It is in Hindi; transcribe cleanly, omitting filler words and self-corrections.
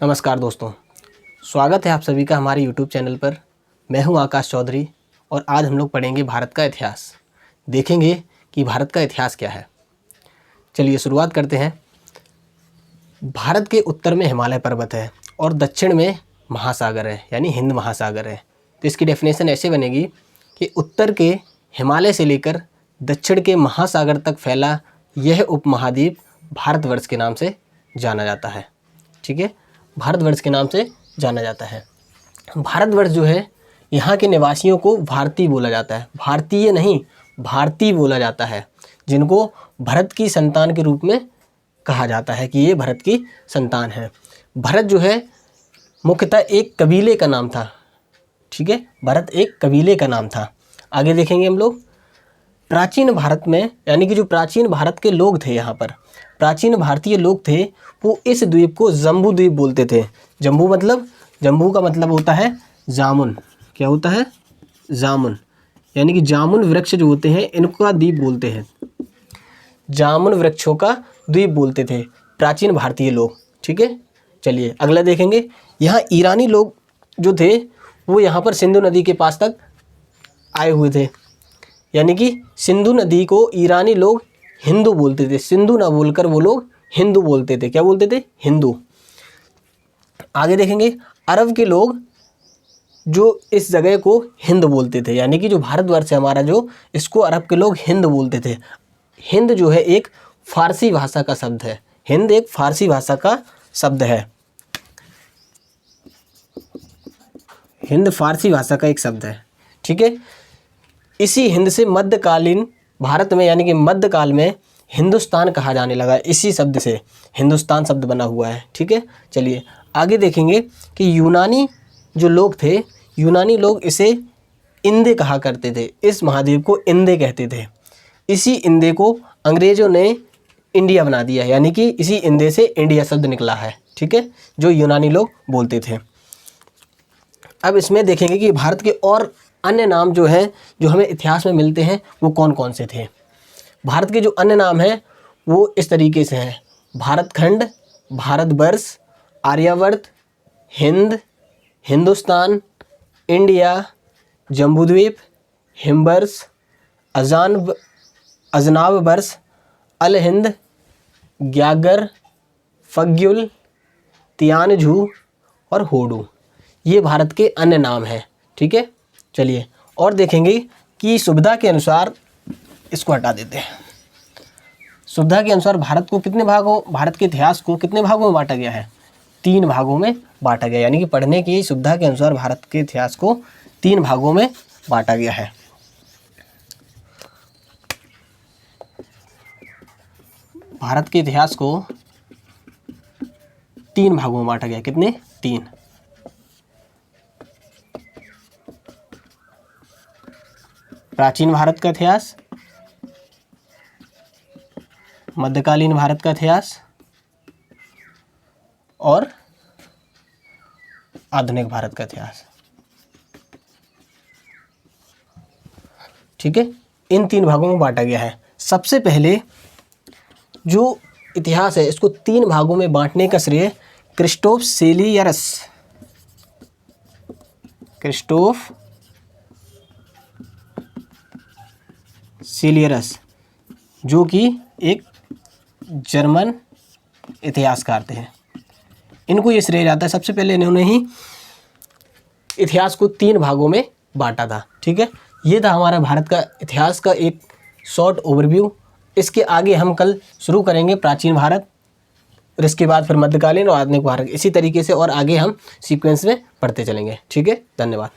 नमस्कार दोस्तों, स्वागत है आप सभी का हमारे YouTube चैनल पर। मैं हूं आकाश चौधरी और आज हम लोग पढ़ेंगे भारत का इतिहास। देखेंगे कि भारत का इतिहास क्या है। चलिए शुरुआत करते हैं। भारत के उत्तर में हिमालय पर्वत है और दक्षिण में महासागर है, यानी हिंद महासागर है। तो इसकी डेफिनेशन ऐसे बनेगी कि उत्तर के हिमालय से लेकर दक्षिण के महासागर तक फैला यह उपमहाद्वीप भारतवर्ष के नाम से जाना जाता है। ठीक है, भारतवर्ष के नाम से जाना जाता है। भारतवर्ष जो है, यहाँ के निवासियों को भारतीय बोला जाता है। भारतीय नहीं, भारतीय बोला जाता है, जिनको भरत की संतान के रूप में कहा जाता है कि ये भरत की संतान है। भरत जो है मुख्यतः एक कबीले का नाम था। ठीक है, भरत एक कबीले का नाम था। आगे देखेंगे हम लोग। प्राचीन भारत में, यानी कि जो प्राचीन भारत के लोग थे, यहाँ पर प्राचीन भारतीय लोग थे, वो इस द्वीप को जम्बू द्वीप बोलते थे। जम्बू का मतलब होता है जामुन। क्या होता है? जामुन, यानी कि जामुन वृक्ष जो होते हैं इनका द्वीप बोलते हैं। जामुन वृक्षों का द्वीप बोलते थे प्राचीन भारतीय लोग। ठीक है, चलिए अगला देखेंगे। यहाँ ईरानी लोग जो थे वो यहाँ पर सिंधु नदी के पास तक आए हुए थे, यानी कि सिंधु नदी को ईरानी लोग हिंदू बोलते थे। सिंधु ना बोलकर वो लोग हिंदू बोलते थे। क्या बोलते थे? हिंदू। आगे देखेंगे। अरब के लोग जो इस जगह को हिंद बोलते थे, यानी कि जो भारतवर्ष है हमारा, जो इसको अरब के लोग हिंद बोलते थे। हिंद जो है एक फारसी भाषा का शब्द है। हिंद एक फारसी भाषा का शब्द है। हिंद फारसी भाषा का एक शब्द है। ठीक है, इसी हिंद से मध्यकालीन भारत में, यानी कि मध्यकाल में हिंदुस्तान कहा जाने लगा। इसी शब्द से हिंदुस्तान शब्द बना हुआ है। ठीक है, चलिए आगे देखेंगे कि यूनानी जो लोग थे, यूनानी लोग इसे इंदे कहा करते थे। इस महाद्वीप को इंदे कहते थे। इसी इंदे को अंग्रेज़ों ने इंडिया बना दिया, यानी कि इसी इंदे से इंडिया शब्द निकला है। ठीक है, जो यूनानी लोग बोलते थे। अब इसमें देखेंगे कि भारत के और अन्य नाम जो हैं, जो हमें इतिहास में मिलते हैं, वो कौन कौन से थे। भारत के जो अन्य नाम हैं वो इस तरीके से हैं: भारतखंड, भारतवर्ष, आर्यावर्त, हिंद, हिंदुस्तान, इंडिया, जम्बूद्वीप, हिमवर्ष, अजनाब वर्ष, अल हिंद, ग्यागर, फग्युल, तियानझू और होडू। ये भारत के अन्य नाम हैं। ठीक है, चलिए और देखेंगे कि सुविधा के अनुसार, इसको हटा देते हैं। सुविधा के अनुसार भारत के इतिहास को कितने भागों में बांटा गया है? 3 भागों में बांटा गया, यानी कि पढ़ने की सुविधा के अनुसार भारत के इतिहास को 3 भागों में बांटा गया है। भारत के इतिहास को 3 भागों में बांटा गया। कितने? 3। प्राचीन भारत का इतिहास, मध्यकालीन भारत का इतिहास और आधुनिक भारत का इतिहास। ठीक है, इन 3 भागों में बांटा गया है। सबसे पहले जो इतिहास है, इसको 3 भागों में बांटने का श्रेय क्रिस्टोफ सेलियरस, जो कि एक जर्मन इतिहासकार थे, इनको ये श्रेय जाता है। सबसे पहले इन्होंने ही इतिहास को 3 भागों में बांटा था। ठीक है, ये था हमारा भारत का इतिहास का एक शॉर्ट ओवरव्यू। इसके आगे हम कल शुरू करेंगे प्राचीन भारत, और इसके बाद फिर मध्यकालीन और आधुनिक भारत, इसी तरीके से और आगे हम सीक्वेंस में पढ़ते चलेंगे। ठीक है, धन्यवाद।